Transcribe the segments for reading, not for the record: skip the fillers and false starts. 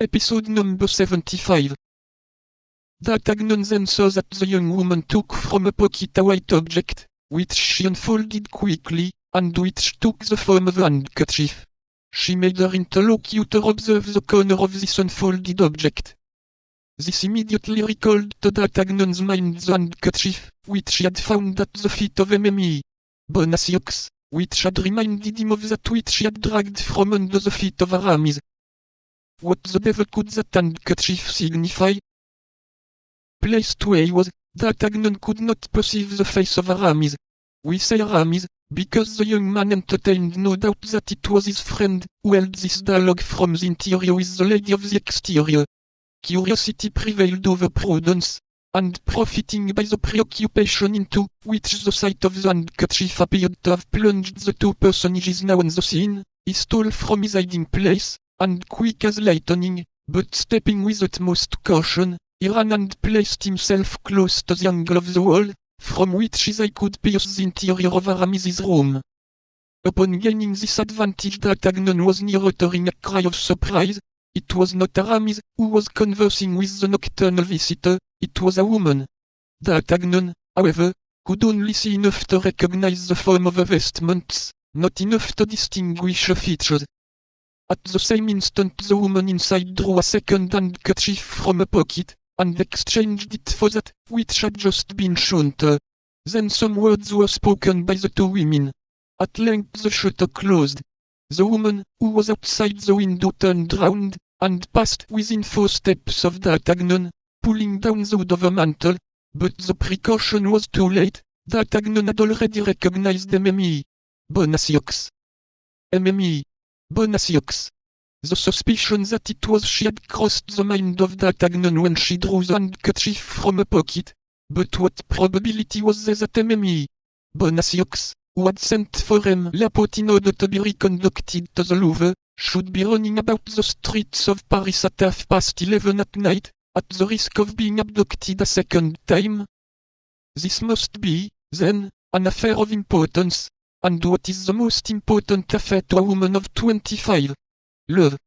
Episode number 75. That Agnon then saw that the young woman took from a pocket a white object, which she unfolded quickly, and which took the form of a handkerchief. She made her interlocutor observe the corner of this unfolded object. This immediately recalled to that Agnon's mind the handkerchief, which she had found at the feet of Mme. Bonacieux, which had reminded him of that which she had dragged from under the feet of Aramis. What the devil could that handkerchief signify? Placed where he was, D'Artagnan could not perceive the face of Aramis. We say Aramis, because the young man entertained no doubt that it was his friend, who held this dialogue from the interior with the lady of the exterior. Curiosity prevailed over prudence, and profiting by the preoccupation into which the sight of the handkerchief appeared to have plunged the two personages now on the scene, he stole from his hiding place, and quick as lightning, but stepping with utmost caution, he ran and placed himself close to the angle of the wall, from which his eye could pierce the interior of Aramis's room. Upon gaining this advantage, D'Artagnan was near uttering a cry of surprise. It was not Aramis who was conversing with the nocturnal visitor, it was a woman. D'Artagnan, however, could only see enough to recognize the form of her vestments, not enough to distinguish her features. At the same instant the woman inside drew a second handkerchief from a pocket, and exchanged it for that which had just been shown to her. Then some words were spoken by the two women. At length the shutter closed. The woman, who was outside the window, turned round, and passed within 4 steps of D'Artagnan, pulling down the hood of her mantle, but the precaution was too late. D'Artagnan had already recognized Mme. Bonacieux. Mme. Bonacieux. The suspicion that it was she had crossed the mind of D'Artagnan when she drew the handkerchief from a pocket. But what probability was there that Mme. Bonacieux, who had sent for M. Laporte in order to be reconducted to the Louvre, should be running about the streets of Paris at 11:30 at night, at the risk of being abducted a second time? This must be, then, an affair of importance. And what is the most important affair to a woman of 25? Love.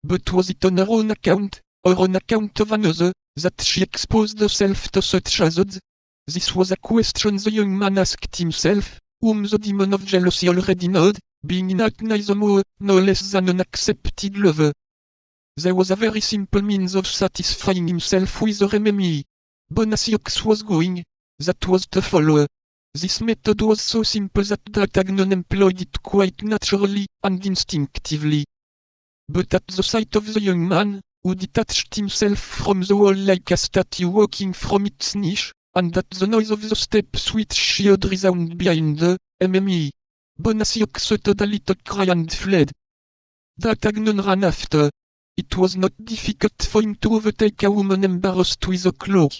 But was it on her own account, or on account of another, that she exposed herself to such hazards? This was a question the young man asked himself, whom the demon of jealousy already knowed, being in act neither more nor less than an accepted lover. There was a very simple means of satisfying himself with her Mme. Bonacieux was going, that was to follow her. This method was so simple that D'Artagnan employed it quite naturally and instinctively. But at the sight of the young man, who detached himself from the wall like a statue walking from its niche, and at the noise of the steps which she heard resound behind her, Mme. Bonacieux uttered a little cry and fled. D'Artagnan ran after. It was not difficult for him to overtake a woman embarrassed with a cloak.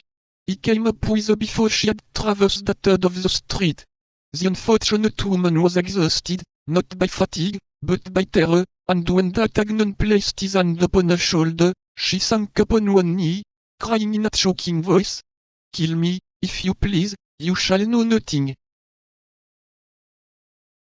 He came up with her before she had traversed a third of the street. The unfortunate woman was exhausted, not by fatigue, but by terror, and when D'Artagnan placed his hand upon her shoulder, she sank upon one knee, crying in a choking voice, "Kill me, if you please, you shall know nothing."